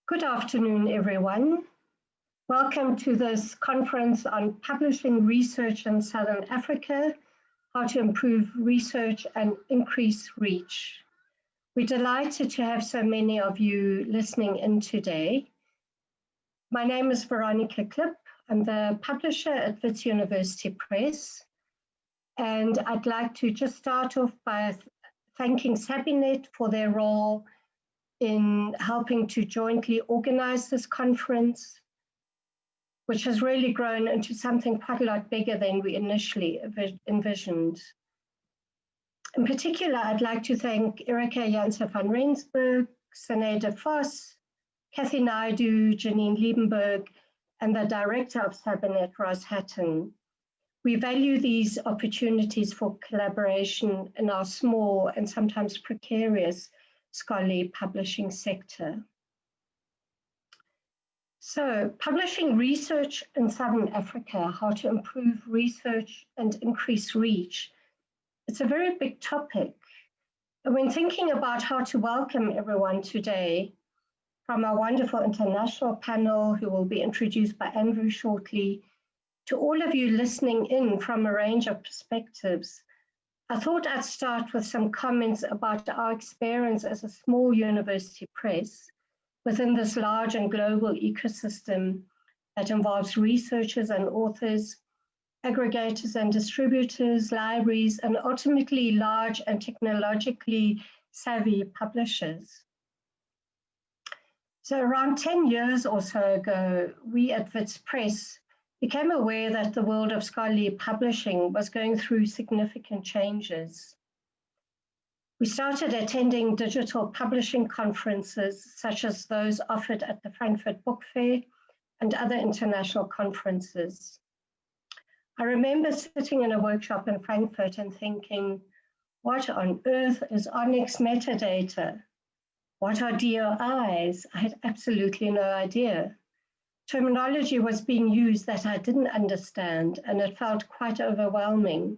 Good afternoon, everyone. Welcome to this conference on publishing research in Southern Africa, how to improve research and increase reach. We're delighted to have so many of you listening in today. My name is Veronica Klipp. I'm the publisher at Wits University Press. And I'd like to just start off by thanking Sabinet for their role in helping to jointly organize this conference, which has really grown into something quite a lot bigger than we initially envisioned. In particular, I'd like to thank Erika Janse van Rensburg, Sinead Vos, Kathy Naidu, Janine Liebenberg, and the director of Sabinet, Ross Hatton. We value these opportunities for collaboration in our small and sometimes precarious scholarly publishing sector. So, publishing research in Southern Africa, how to improve research and increase reach. It's a very big topic. And when thinking about how to welcome everyone today, from our wonderful international panel, who will be introduced by Andrew shortly, to all of you listening in from a range of perspectives, I thought I'd start with some comments about our experience as a small university press within this large and global ecosystem that involves researchers and authors, aggregators and distributors, libraries, and ultimately large and technologically savvy publishers. So around 10 years or so ago, we at Wits Press became aware that the world of scholarly publishing was going through significant changes. We started attending digital publishing conferences, such as those offered at the Frankfurt Book Fair and other international conferences. I remember sitting in a workshop in Frankfurt and thinking, what on earth is Onyx metadata? What are DOIs? I had absolutely no idea. Terminology was being used that I didn't understand, and it felt quite overwhelming.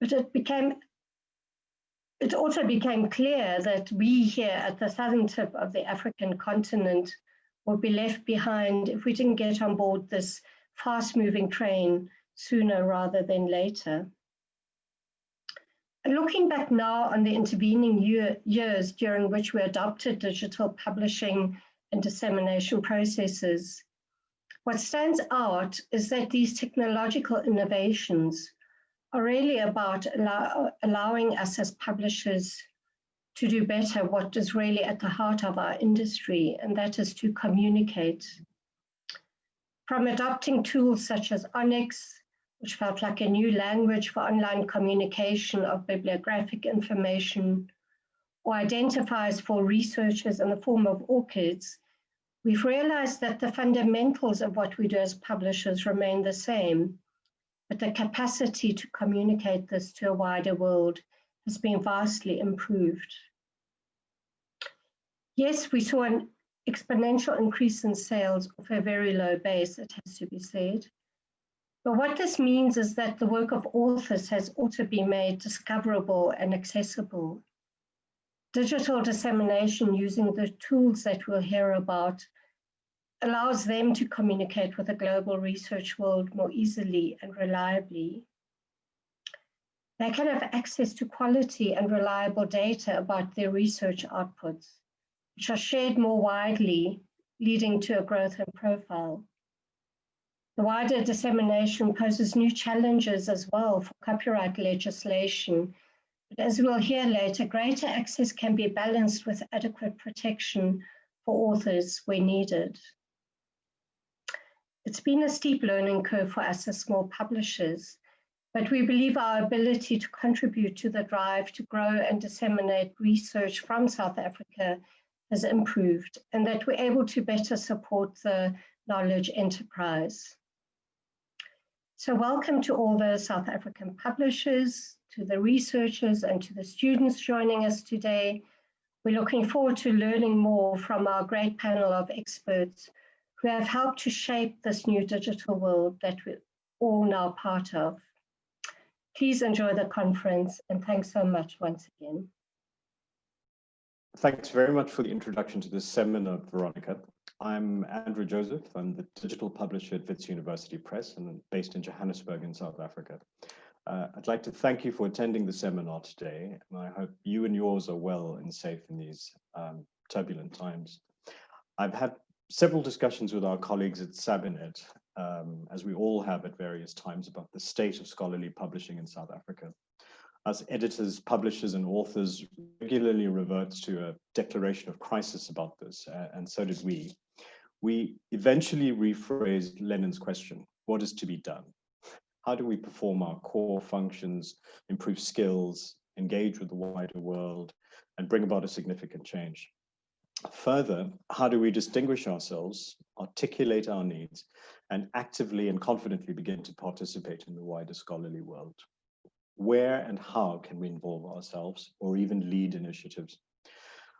But it also became clear that we here at the southern tip of the African continent would be left behind if we didn't get on board this fast-moving train sooner rather than later. And looking back now on the intervening years during which we adopted digital publishing and dissemination processes, what stands out is that these technological innovations are really about allowing us as publishers to do better what is really at the heart of our industry, and that is to communicate. From adopting tools such as Onyx, which felt like a new language for online communication of bibliographic information, or identifiers for researchers in the form of ORCIDs, we've realized that the fundamentals of what we do as publishers remain the same, but the capacity to communicate this to a wider world has been vastly improved. Yes, we saw an exponential increase in sales off a very low base, it has to be said. But what this means is that the work of authors has also been made discoverable and accessible. Digital dissemination using the tools that we'll hear about allows them to communicate with the global research world more easily and reliably. They can have access to quality and reliable data about their research outputs, which are shared more widely, leading to a growth in profile. The wider dissemination poses new challenges as well for copyright legislation. But as we'll hear later, greater access can be balanced with adequate protection for authors where needed. It's been a steep learning curve for us as small publishers, but we believe our ability to contribute to the drive to grow and disseminate research from South Africa has improved, and that we're able to better support the knowledge enterprise. So welcome to all the South African publishers, to the researchers and to the students joining us today. We're looking forward to learning more from our great panel of experts who have helped to shape this new digital world that we're all now part of. Please enjoy the conference, and thanks so much once again. Thanks very much for the introduction to this seminar, Veronica. I'm Andrew Joseph. I'm the digital publisher at Wits University Press and based in Johannesburg in South Africa. I'd like to thank you for attending the seminar today, and I hope you and yours are well and safe in these turbulent times. I've had several discussions with our colleagues at Sabinet, as we all have at various times, about the state of scholarly publishing in South Africa. As editors, publishers, and authors regularly revert to a declaration of crisis about this, and so did we. We eventually rephrased Lenin's question: what is to be done? How do we perform our core functions, improve skills, engage with the wider world, and bring about a significant change? Further, how do we distinguish ourselves, articulate our needs, and actively and confidently begin to participate in the wider scholarly world? Where and how can we involve ourselves or even lead initiatives?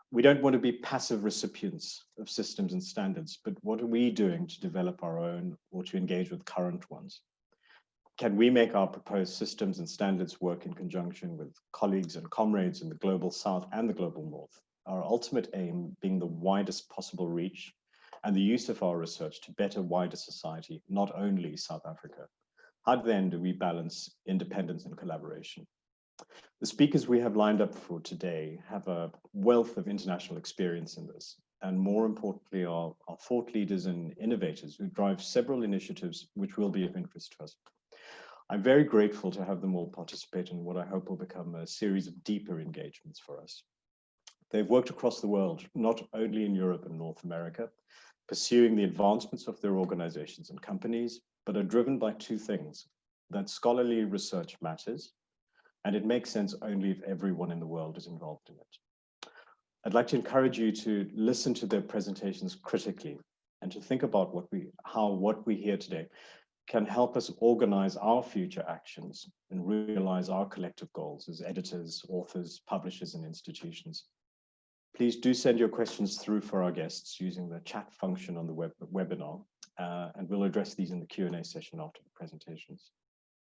We don't want to be passive recipients of systems and standards, but what are we doing to develop our own or to engage with current ones? Can we make our proposed systems and standards work in conjunction with colleagues and comrades in the global South and the global North? Our ultimate aim being the widest possible reach and the use of our research to better wider society, not only South Africa. How then do we balance independence and collaboration? The speakers we have lined up for today have a wealth of international experience in this, and more importantly are thought leaders and innovators who drive several initiatives which will be of interest to us. I'm very grateful to have them all participate in what I hope will become a series of deeper engagements for us. They've worked across the world, not only in Europe and North America, pursuing the advancements of their organizations and companies, but are driven by two things: that scholarly research matters, and it makes sense only if everyone in the world is involved in it. I'd like to encourage you to listen to their presentations critically and to think about how what we hear today can help us organize our future actions and realize our collective goals as editors, authors, publishers, and institutions. Please do send your questions through for our guests using the chat function on the webinar, and we'll address these in the Q&A session after the presentations.